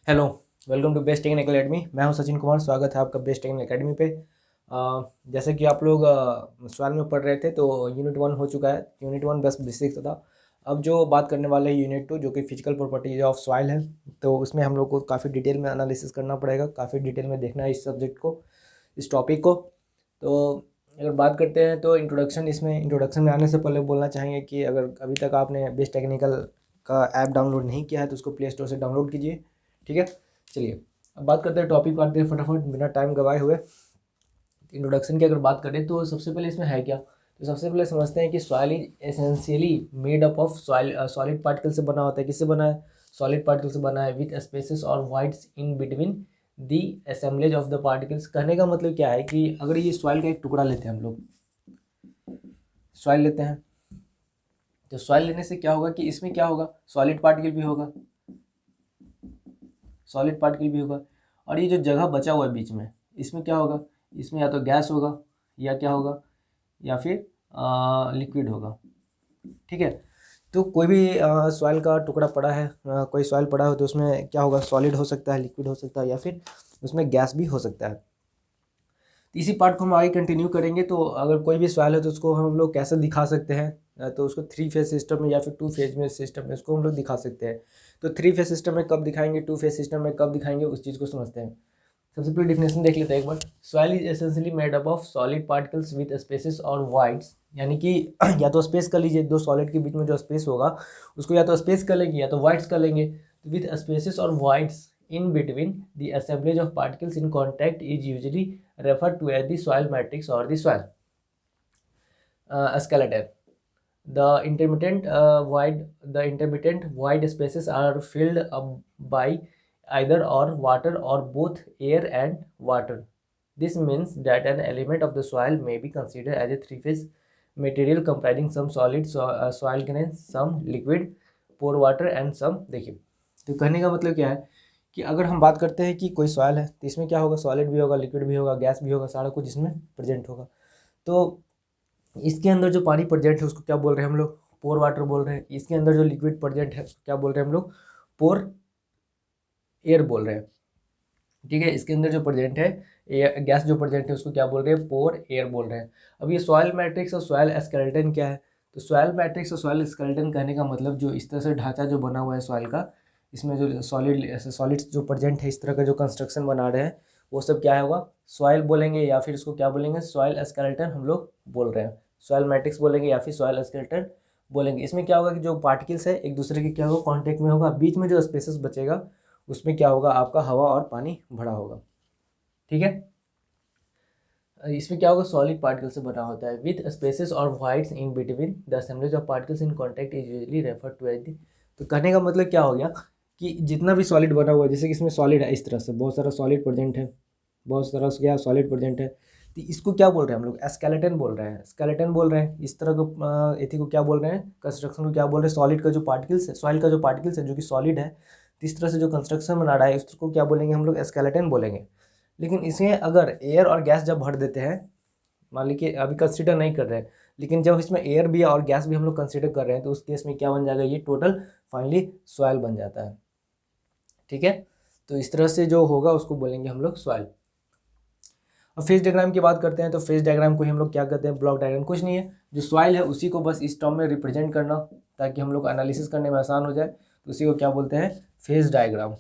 Hello, welcome to best technical academy. मैं हूं सचिन कुमार। स्वागत है आपका बेस्ट टेक्निकल एकेडमी पे। जैसे कि आप लोग सवाल में पढ़ रहे थे तो यूनिट 1 हो चुका है। यूनिट 1 बस बेसिक्स था। अब जो बात करने वाले हैं यूनिट 2 जो कि फिजिकल प्रॉपर्टीज ऑफ सॉइल है, तो उसमें हम लोग को काफ़ी डिटेल में एनालिसिस करना पड़ेगा, काफ़ी डिटेल में देखना है इस सब्जेक्ट को, इस टॉपिक को। तो अगर बात करते हैं तो इंट्रोडक्शन में आने से पहले बोलना चाहेंगे कि अगर अभी तक आपने बेस्ट टेक्निकल का ऐप डाउनलोड नहीं किया है तो उसको प्ले स्टोर से डाउनलोड कीजिए। ठीक है, चलिए अब बात करते हैं, टॉपिक काटते हैं फटाफट बिना टाइम गवाए हुए। इंट्रोडक्शन की अगर बात करें तो सबसे पहले इसमें है क्या, तो सबसे पहले समझते हैं कि soil is essentially made up of solid particle से बना होता है। किससे बना है? सॉलिड पार्टिकल से बना है, विथ स्पेसेस और voids in between the assemblage of the particles. कहने का मतलब क्या है कि अगर ये सॉइल का एक टुकड़ा लेते हैं, हम लोग सॉइल लेते हैं, तो सॉइल लेने से क्या होगा कि इसमें क्या होगा, सॉलिड पार्टिकल भी होगा, सॉलिड पार्टिकल भी होगा। और ये जो जगह बचा हुआ है बीच में, इसमें क्या होगा, इसमें या तो गैस होगा या क्या होगा, या फिर लिक्विड होगा। ठीक है, तो कोई भी सॉइल का टुकड़ा पड़ा है, कोई सॉइल पड़ा हो तो उसमें क्या होगा, सॉलिड हो सकता है, लिक्विड हो सकता है, या फिर उसमें गैस भी हो सकता है। तो इसी पार्ट को हम आगे कंटिन्यू करेंगे। तो अगर कोई भी सवाल है तो उसको हम लोग कैसे दिखा सकते हैं, तो उसको 3 फेज सिस्टम में या फिर 2 फेज में सिस्टम में उसको हम लोग दिखा सकते हैं। तो 3 फेज सिस्टम में कब दिखाएंगे, 2 फेज सिस्टम में कब दिखाएंगे, उस चीज़ को समझते हैं। सबसे पहले डिफिनेशन देख लेते हैं एक बार। Soil is essentially made up of solid particles with spaces और वाइड्स, यानी कि या तो स्पेस कर लीजिए, दो सॉलिड के बीच में जो स्पेस होगा उसको या तो स्पेस कर लेंगे या तो वाइड्स कर लेंगे। विद स्पेसेस और wides in between the assemblage of particles in contact is usually referred to as the soil matrix or the soil skeleton. The intermittent void spaces are filled up by either or water or both air and water. This means that an element of the soil may be considered as a three-phase material comprising some solid soil grains, some liquid pore water and some, देखिए तो कहने का मतलब क्या है कि अगर हम बात करते हैं कि कोई सॉइल है तो इसमें क्या होगा, सॉलिड भी होगा, लिक्विड भी होगा, गैस भी होगा, सारा कुछ इसमें प्रेजेंट होगा। तो इसके अंदर जो पानी प्रेजेंट है उसको क्या बोल रहे हैं हम लोग, पोर वाटर बोल रहे हैं। इसके अंदर जो लिक्विड प्रेजेंट है उसको क्या बोल रहे हैं हम लोग, पोर एयर बोल रहे हैं। ठीक है, इसके अंदर जो प्रेजेंट है एयर, गैस जो प्रेजेंट है उसको क्या बोल रहे हैं, पोर एयर बोल रहे हैं। अब ये सॉइल मैट्रिक्स और सॉइल स्केलेटन क्या है, तो सॉइल मैट्रिक्स और सॉइल स्केलेटन कहने का मतलब जो इस तरह से ढांचा जो बना हुआ है सॉइल का, इसमें जो सॉलिड्स जो प्रेजेंट है, इस तरह का जो कंस्ट्रक्शन बना रहे हैं, वो सब क्या होगा, सॉइल बोलेंगे या फिर इसको क्या बोलेंगे, सॉइल स्केलेटन हम लोग बोल रहे हैं। सॉइल मैट्रिक्स बोलेंगे या फिर सॉइल स्केलेटन बोलेंगे। इसमें क्या होगा कि जो पार्टिकल्स है एक दूसरे के क्या होगा, कॉन्टेक्ट में होगा, बीच में जो स्पेसेस बचेगा उसमें क्या होगा, आपका हवा और पानी भरा होगा। ठीक है, इसमें क्या होगा, सॉलिड पार्टिकल से बना होता है, विथ स्पेसेस और voids in between the assemblage of particles in contact is usually refer to as the. तो कहने का मतलब क्या हो गया कि जितना भी सॉलिड बना हुआ है, जैसे कि इसमें सॉलिड है, इस तरह से बहुत सारा सॉलिड प्रेजेंट है, बहुत सारा क्या सॉलिड प्रेजेंट है, तो इसको क्या बोल रहे हैं हम लोग, स्केलेटन बोल रहे हैं, स्केलेटन बोल रहे हैं। इस तरह को एथी को क्या बोल रहे हैं, कंस्ट्रक्शन को क्या बोल रहे हैं, सॉलिड का जो पार्टिकल्स है, सॉइल का जो पार्टिकल्स है जो कि सॉलिड है, तो इस तरह से जो कंस्ट्रक्शन बना रहा है उसको क्या बोलेंगे हम लोग, स्केलेटन बोलेंगे। लेकिन इसमें अगर एयर और गैस जब भर देते हैं, मान लीजिए अभी कंसिडर नहीं कर रहे हैं, लेकिन जब इसमें एयर भी और गैस भी हम लोग कंसिडर कर रहे हैं तो उस केस में क्या बन जाएगा, ये टोटल फाइनली सॉइल बन जाता है। ठीक है, तो इस तरह से जो होगा उसको बोलेंगे हम लोग सॉइल। अब फेज डायग्राम की बात करते हैं, तो फेज डायग्राम को ही हम लोग क्या कहते हैं, ब्लॉक डायग्राम। कुछ नहीं है, जो सॉइल है उसी को बस इस टर्म में रिप्रेजेंट करना ताकि हम लोग एनालिसिस करने में आसान हो जाए, तो उसी को क्या बोलते हैं, फेज डायग्राम,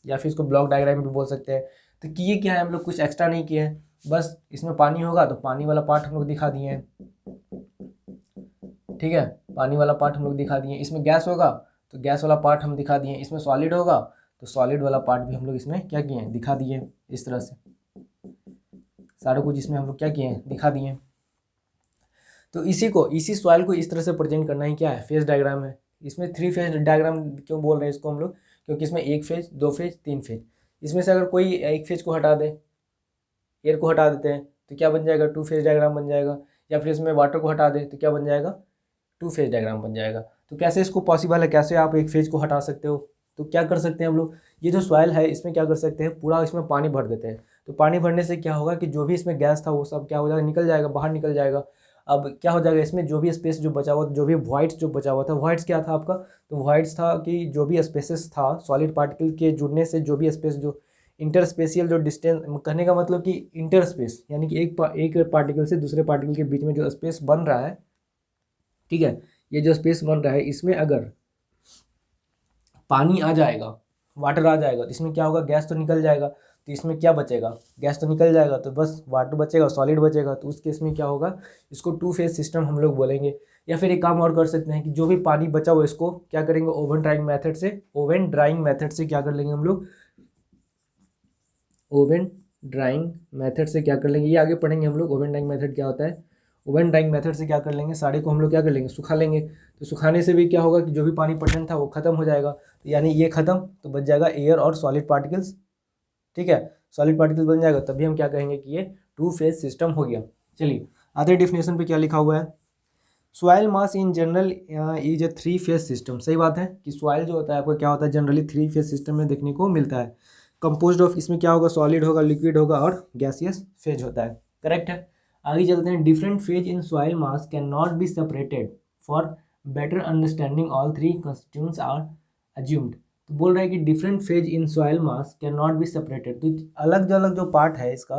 या फिर इसको ब्लॉक डायग्राम भी बोल सकते हैं। तो किए क्या है, हम लोग कुछ एक्स्ट्रा नहीं किए हैं, बस इसमें पानी होगा तो पानी वाला पार्ट हम लोग दिखा दिए हैं। ठीक है, पानी वाला पार्ट हम लोग दिखा दिए। इसमें गैस होगा तो गैस वाला पार्ट हम दिखा दिए। इसमें सॉलिड होगा तो सॉलिड वाला पार्ट भी हम लोग इसमें क्या किए हैं, दिखा दिए। इस तरह से सारा कुछ इसमें हम लोग क्या किए हैं, दिखा दिए। तो इसी सॉइल को इस तरह से प्रेजेंट करना ही क्या है, फेज डायग्राम है। इसमें 3 फेज डायग्राम क्यों बोल रहे हैं इसको हम लोग, क्योंकि इसमें 1 फेज, 2 फेज, 3 फेज। इसमें से अगर कोई एक फेज को हटा दे, एयर को हटा देते हैं तो क्या बन जाएगा, 2 फेज डायग्राम बन जाएगा। या फिर इसमें वाटर को हटा दे तो क्या बन जाएगा, 2 फेज डायग्राम बन जाएगा। तो कैसे इसको पॉसिबल है, कैसे आप एक फेज को हटा सकते हो, तो क्या कर सकते हैं हम लोग, ये जो सॉइल है इसमें क्या कर सकते हैं, पूरा इसमें पानी भर देते हैं। तो पानी भरने से क्या होगा कि जो भी इसमें गैस था वो सब क्या हो जाएगा, निकल जाएगा, बाहर निकल जाएगा। अब क्या हो जाएगा इसमें, जो भी स्पेस जो बचा हुआ, जो भी वॉइड्स जो बचा हुआ था, वॉइड्स क्या था आपका, तो वॉइड्स था कि जो भी स्पेसेस था सॉलिड पार्टिकल के जुड़ने से, जो भी स्पेस जो इंटरस्पेशियल जो डिस्टेंस, कहने का मतलब कि इंटरस्पेस यानी कि एक पार्टिकल से दूसरे पार्टिकल के बीच में जो स्पेस बन रहा है, ठीक है, ये जो स्पेस बन रहा है इसमें अगर पानी आ जाएगा, वाटर आ जाएगा, तो इसमें क्या होगा, गैस तो निकल जाएगा, तो इसमें क्या बचेगा, गैस तो निकल जाएगा, तो बस वाटर बचेगा, सॉलिड बचेगा। तो उस केस में क्या होगा, इसको टू फेज सिस्टम हम लोग बोलेंगे। या फिर एक काम और कर सकते हैं कि जो भी पानी बचा हुआ इसको क्या करेंगे, ओवन ड्राइंग मेथड से क्या कर लेंगे हम लोग, ओवन ड्राइंग मेथड से क्या कर लेंगे, ये आगे पढ़ेंगे हम लोग ओवन ड्राइंग मेथड क्या होता है। ओवन ड्राइंग मेथड से क्या कर लेंगे, साड़ी को हम लोग क्या कर लेंगे, सुखा लेंगे। तो सुखाने से भी क्या होगा कि जो भी पानी पटेंट था वो खत्म हो जाएगा, तो यानी ये खत्म, तो बच जाएगा एयर और सॉलिड पार्टिकल्स, ठीक है, सॉलिड पार्टिकल बन जाएगा, तभी हम क्या कहेंगे कि ये टू फेज सिस्टम हो गया। चलिए आधे डिफिनेशन पे क्या लिखा हुआ है, soil mass in general is a three phase system. सही बात है कि सॉइल जो होता है आपको क्या होता है, जनरली थ्री फेज सिस्टम में देखने को मिलता है। कंपोज्ड ऑफ, इसमें क्या होगा, सॉलिड होगा, लिक्विड होगा और गैसियस फेज होता है, करेक्ट है। आगे चलते हैं, different phase in soil mass can not be separated for better understanding all three constituents are assumed. तो बोल रहा है कि different phase in soil mass can not be separated, तो अलग जो पार्ट है इसका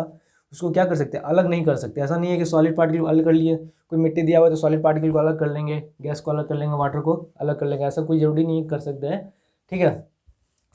उसको क्या कर सकते हैं, अलग नहीं कर सकते। ऐसा नहीं है कि सॉलिड पार्टिकल को अलग कर लिए, कोई मिट्टी दिया हुआ है तो सॉलिड पार्टिकल को अलग कर लेंगे, गैस को अलग कर लेंगे, वाटर को अलग कर लेंगे, ऐसा कोई जरूरी नहीं कर सकते हैं, ठीक है।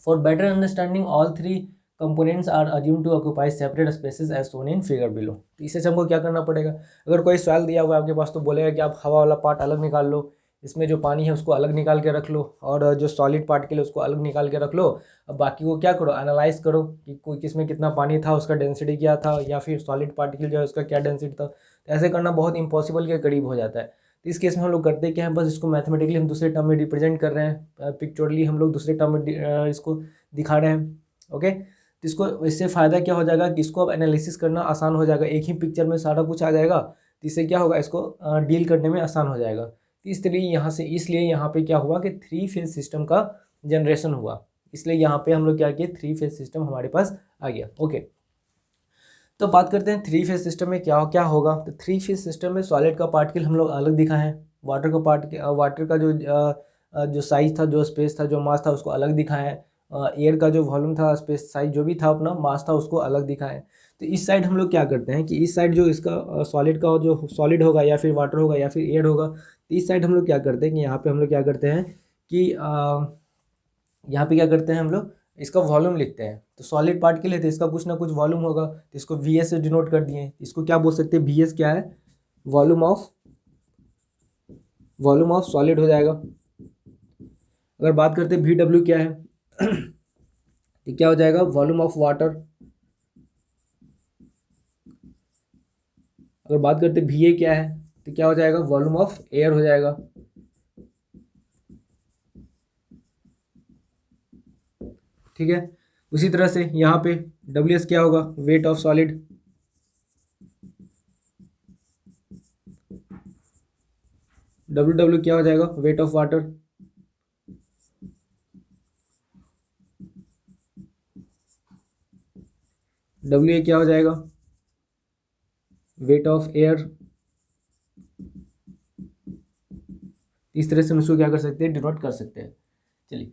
For better understanding all three components are assume to occupy separate spaces as shown in figure below. तो इससे हमको क्या करना पड़ेगा, अगर कोई सॉइल दिया हुआ है आपके पास तो बोलेगा कि आप हवा वाला पार्ट अलग निकाल लो, इसमें जो पानी है उसको अलग निकाल के रख लो, और जो सॉलिड पार्टिकल है उसको अलग निकाल के रख लो। अब बाकी को क्या करो, एनालाइज करो कि कोई किसमें कितना पानी था, उसका डेंसिटी क्या था, या फिर सॉलिड पार्टिकल जो है उसका क्या डेंसिटी था। तो ऐसे करना बहुत इंपॉसिबल के करीब हो जाता है। तो इस केस में हम लोग करते क्या है, बस इसको मैथमेटिकली हम दूसरे टर्म में रिप्रेजेंट कर रहे हैं, पिक्चोरली हम लोग दूसरे टर्म में इसको दिखा रहे हैं, ओके। तो इसको, इससे फ़ायदा क्या हो जाएगा कि इसको अब एनालिसिस करना आसान हो जाएगा, एक ही पिक्चर में सारा कुछ आ जाएगा, तो इससे क्या होगा, इसको डील करने में आसान हो जाएगा। तो इसलिए यहाँ पे क्या हुआ कि थ्री फेज सिस्टम का जनरेशन हुआ, इसलिए यहाँ पे हम लोग क्या किए, थ्री फेज सिस्टम हमारे पास आ गया, ओके। तो बात करते हैं थ्री फेज सिस्टम में क्या क्या होगा। तो थ्री फेज सिस्टम में सॉलिड का पार्टिकल हम लोग अलग दिखाए हैं, वाटर का जो साइज था, जो स्पेस था, जो मास था उसको अलग दिखाए हैं, एयर का जो वॉल्यूम था, स्पेस साइज जो भी था अपना मास था उसको अलग दिखाएं। तो इस साइड हम लोग क्या करते हैं कि इस साइड जो इसका सॉलिड का जो सॉलिड होगा या फिर वाटर होगा या फिर एयर होगा, तो इस साइड हम लोग क्या करते हैं कि यहाँ पे हम लोग क्या करते हैं कि यहाँ पे क्या करते हैं हम लोग, इसका वॉल्यूम लिखते हैं। तो सॉलिड पार्टिकल है तो इसका कुछ ना कुछ वॉल्यूम होगा, तो इसको वी एस से डिनोट कर दिए। इसको क्या बोल सकते हैं, वी एस क्या है, वॉल्यूम ऑफ सॉलिड हो जाएगा। अगर बात करते हैं वी डब्ल्यू क्या है तो क्या हो जाएगा, वॉल्यूम ऑफ वाटर। अगर बात करते हैं वी ए क्या है तो क्या हो जाएगा, वॉल्यूम ऑफ एयर हो जाएगा, ठीक है। उसी तरह से यहाँ पे डब्ल्यू एस क्या होगा, weight of solid. W W क्या हो जाएगा, weight of water. W A क्या हो जाएगा, वेट ऑफ एयर। इस तरह से हम उसको क्या कर सकते हैं, डिनोट कर सकते हैं। चलिए,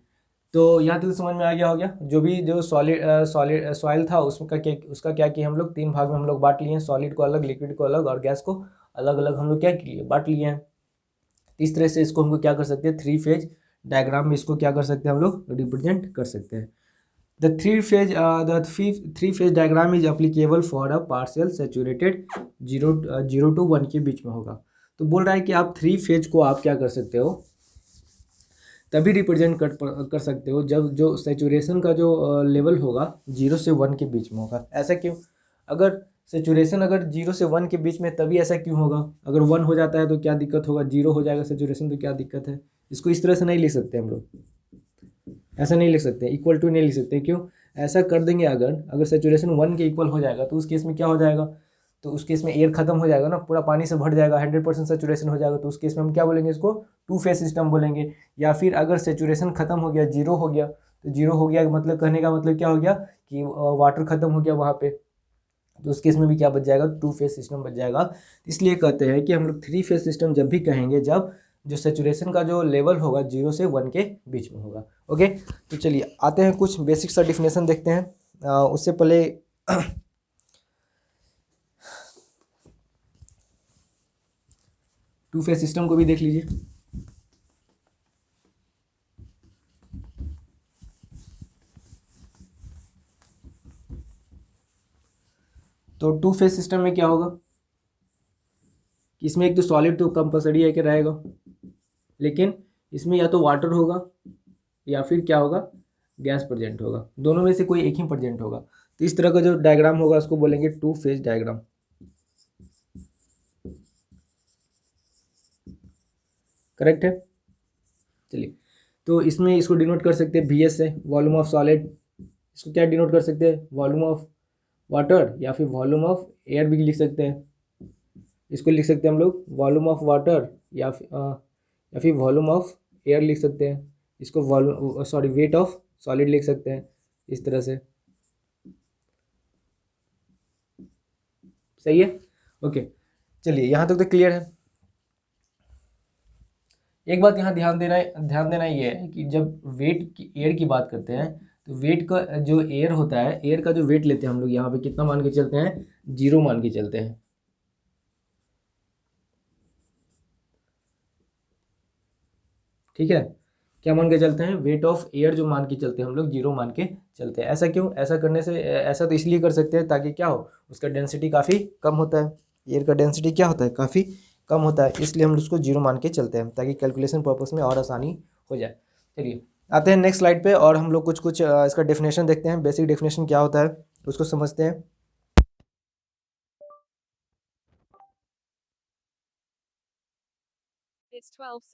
तो यहाँ तक समझ में आ गया, हो गया। जो भी जो सॉइल था उसका क्या किया हम लोग, तीन भाग में हम लोग बांट लिए हैं, सॉलिड को अलग, लिक्विड को अलग और गैस को अलग अलग हम लोग क्या किए, बांट लिए हैं। इस तरह से इसको हमको क्या कर सकते हैं, थ्री फेज डायग्राम में इसको क्या कर सकते हैं हम लोग, रिप्रेजेंट कर सकते हैं। The three phase diagram is applicable for a partial saturated 0 to 1 के बीच में होगा। तो बोल रहा है कि आप थ्री फेज को आप क्या कर सकते हो, तभी रिप्रेजेंट कर सकते हो जब जो सेचुरेशन का जो लेवल होगा 0 से 1 के बीच में होगा। ऐसा क्यों, अगर सेचुरेशन अगर 0 से 1 के बीच में, तभी ऐसा क्यों होगा, अगर 1 हो जाता है तो क्या दिक्कत होगा, 0 हो जाएगा सेचुरेशन तो क्या दिक्कत है। इसको इस तरह से नहीं लिख सकते हम लोग, ऐसा नहीं लिख सकते, इक्वल टू नहीं लिख सकते। क्यों, ऐसा कर देंगे अगर सेचुरेशन 1 के इक्वल हो जाएगा तो उस केस में क्या हो जाएगा, तो उस केस में एयर खत्म हो जाएगा ना, पूरा पानी से भर जाएगा, 100% सेचुरेशन हो जाएगा। तो उस केस में हम क्या बोलेंगे, इसको टू फेज सिस्टम बोलेंगे। या फिर अगर सेचुरेशन खत्म हो गया, 0 हो गया, तो 0 हो गया मतलब कहने का मतलब क्या हो गया कि वाटर खत्म हो गया वहाँ पे, तो उस केस में भी क्या बच जाएगा, 2 फेज सिस्टम बच जाएगा। इसलिए कहते हैं कि हम लोग 3 फेज सिस्टम जब भी कहेंगे जब जो सेचुरेशन का जो लेवल होगा 0 से 1 के बीच में होगा। ओके, तो चलिए आते हैं कुछ बेसिक सा डिफिनेशन देखते हैं। उससे पहले 2 फेज सिस्टम को भी देख लीजिए। तो 2 फेज सिस्टम में क्या होगा, इसमें एक तो सॉलिड तो कंपलसरी है कि रहेगा, लेकिन इसमें या तो वाटर होगा या फिर क्या होगा, गैस प्रेजेंट होगा, दोनों में से कोई एक ही प्रेजेंट होगा। तो इस तरह का जो डायग्राम होगा उसको बोलेंगे 2 फेज डायग्राम। करेक्ट है। चलिए, तो इसमें इसको डिनोट कर सकते हैं VS से, वॉल्यूम ऑफ सॉलिड। इसको क्या डिनोट कर सकते हैं, वॉल्यूम ऑफ वाटर या फिर वॉल्यूम ऑफ एयर भी लिख सकते हैं। इसको लिख सकते हैं हम लोग वॉल्यूम ऑफ वाटर या फिर वॉल्यूम ऑफ एयर लिख सकते हैं। इसको volume sorry weight of solid लिख सकते हैं इस तरह से। सही है। ओके, चलिए यहाँ तक तो क्लियर है। एक बात यहाँ ध्यान देना ये है कि जब वेट की एयर की बात करते हैं तो वेट का जो एयर होता है, एयर का जो वेट लेते हैं हम लोग यहाँ पे कितना मान के चलते हैं, 0 मान के चलते हैं। ठीक है, क्या मान के चलते हैं, वेट ऑफ एयर जो मान के चलते हैं हम लोग 0 मान के चलते हैं। ऐसा क्यों, ऐसा करने से ऐसा तो इसलिए कर सकते हैं ताकि क्या हो, उसका डेंसिटी काफ़ी कम होता है, एयर का डेंसिटी क्या होता है, काफ़ी कम होता है, इसलिए हम उसको 0 मान के चलते हैं ताकि कैलकुलेशन पर्पस में और आसानी हो जाए। चलिए आते हैं नेक्स्ट स्लाइड पे और हम लोग कुछ कुछ इसका डेफिनेशन देखते हैं, बेसिक डेफिनेशन क्या होता है उसको समझते हैं। It's 12